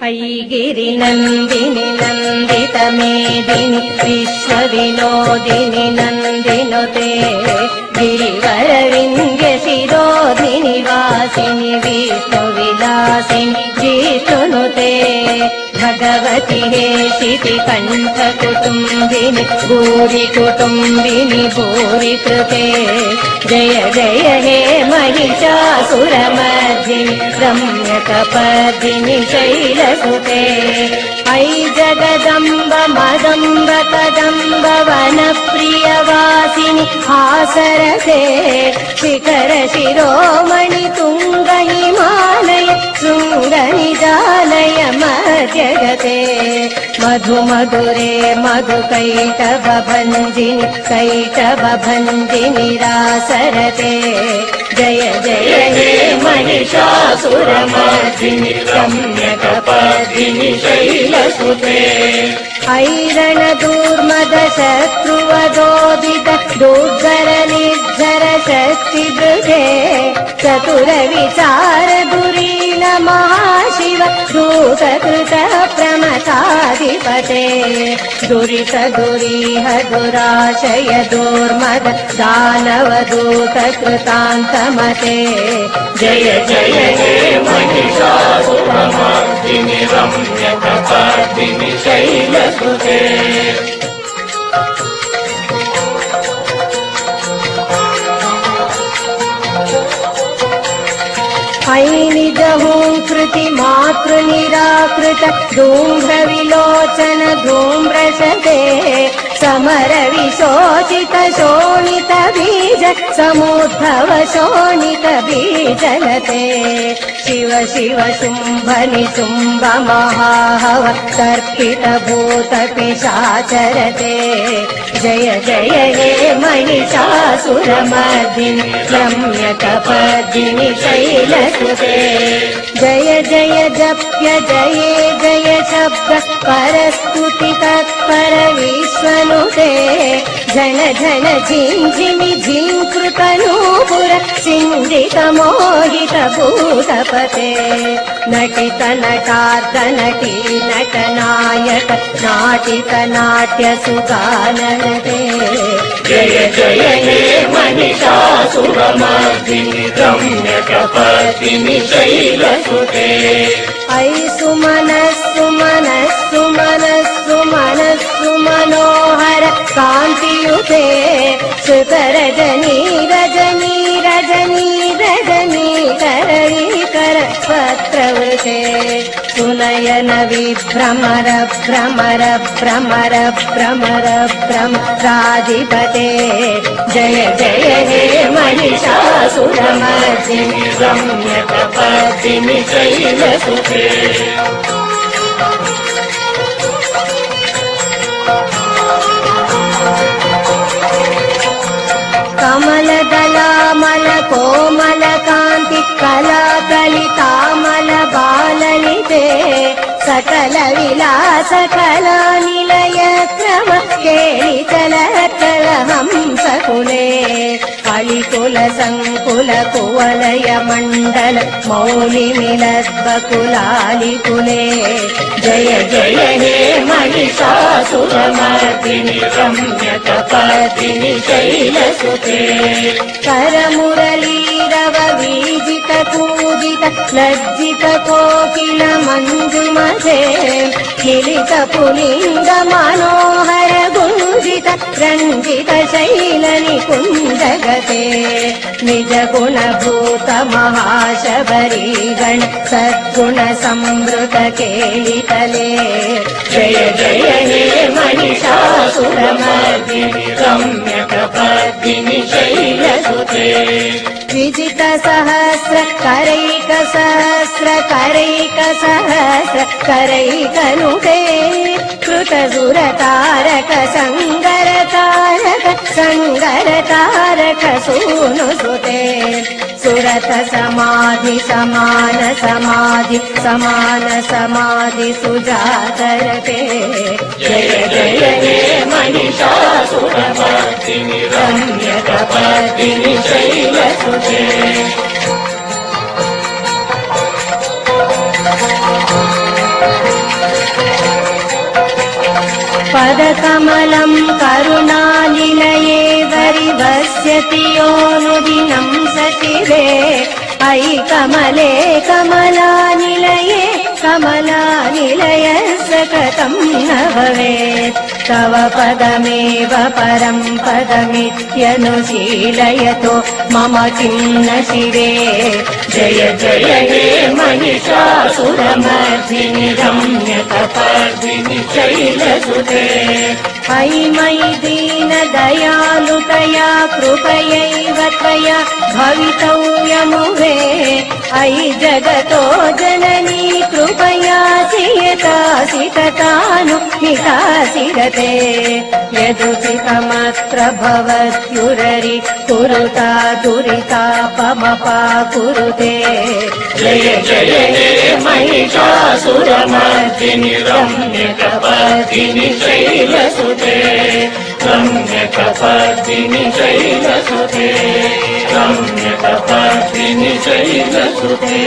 ऐगिरि नन्दिनि नन्दित मेदिनि विश्वविनोदिनि नन्दिनुते गिरिवरविन्द्य शिरोधिनि वासिनि विष्णुविलासिनि जिष्णुनुते भगवति हेशिति कण्ठ कुटुम्बिनि भूरि कुटुम्बिनि भूरि कृते जय जय हे महिषासुरमर्दिनि रम्यकपर्दिनि शैलसुते ऐ जगदम्ब मदम्ब कदम्ब वनप्रियवासिनि हासरते शिखर शिरोमणि तुङ्ग हिमालय शृङ्गनिजालय मध्यगते मधु मधुरे मधु कैटभञ्जिनि कैटभञ्जिनि रासरते जय जय हे महिषासुरमर्दिनि रम्यकपर्दिनि शैलसुते ऐरण दूर्मद शत्रुवदोदित दुर्धर निर्झर शक्तिदृढे चतुर विचार दुरील महाशिव दूतकृत प्रमथाधिपते दुरित दुरीह दुराशय दुर्मद दानव दूत कृतान्तमते जय जय हे महिषासुरमर्दिनि रम्यकपर्दिनि शैलसुते ऐ निज हुंकृति मातृ निराकृत धूम्र विलोचन धूम्रशते समर विशोचित शोणित बीज समुद्भव शोणित बीजलते शिव शिव शुम्भ निशुम्भ महाहव तर्पित भूत पिशाचरते जय जय हे महिषासुरमर्दिनि रम्यकपर्दिनि शैलसुते जय जय जप्य जये जय शब्द परस्तुति तत्पर विश्वनुते झन झन झिञ्झिमि झिङ्कृत नूपुर सिन्धित मोहित भूतपते नटित नटार्थ नटी नटनायक नाटित नाट्य सुगाननते जय जय हे महिषासुरमर्दिनि रम्यकपर्दिनि शैलसुते ऐ सुमनस्सु मनोहर कान्तियुते श्रुतरजनी रजनी रजनी रजनी करैकर पत्रवृते सुनयन विभ्रमर भ्रमर भ्रमर भ्रमर भ्रमराधिपते जय जय हे महिषासुरमर्दिनि रम्यकपर्दिनि शैलसुते कमलदलामल कोमल कान्ति कलाकलितामल बाललिते सकल विलास कला निलय क्रम केलिचल कल हंसकुले कलिकुल संकुल कुवलय मण्डल मौलि मिलद्बकुलालिकुले जय जय हे महिषासुरमर्दिनि रम्यकपर्दिनि शैलसुते करमुरलीरव वीजित पूजित लज्जित कोकिल मञ्जुमते किलित पुलिङ्ग मनोहर गुञ्जित रञ्जित शैल निकुञ्जगते निज गुणभूत महाशबरी गण सद्गुण संवृत केलितले जय जय हे महिषासुरमर्दिनि रम्यकपर्दिनि शैलसुते विजित सहस्र करैक सहस्र करैक सहस्र करैकनुते कृत सुर तारक संगर तारक संगर तारक सूनुसुते सुरत समाधि समान समाधि समान समाधि सुजातरते जय जय हे महिषासुरमर्दिनि रम्यकपर्दिनि शैलसुते पदकमलं करुणानिलये वरिवस्यति योऽनुदिनं सचिवे अयि कमले कमलानिलये कमलानिलयस्य कथं न भवेत् तव पदमेव परं पदमित्यनुशीलयतो मम किं न शिवे जय जय हे महिषासुरमर्दिनि रम्यकपर्दिनि शैलसुते अयि मयि दीनदयालुतया कृपयैव त्वया भवितव्यमुहे अयि जगतो जननी कृपयासि यतासि तथानुहितासि रते यदुचितमत्र भवत्युररि कुरुता दुरितापमपा कुरुते जय जय हे महिषासुरमर्दिनि रम्यकपर्दिनि शैलसुते रम्यकपर्दिनि शैलसुते रम्यकपर्दिनि शैलसुते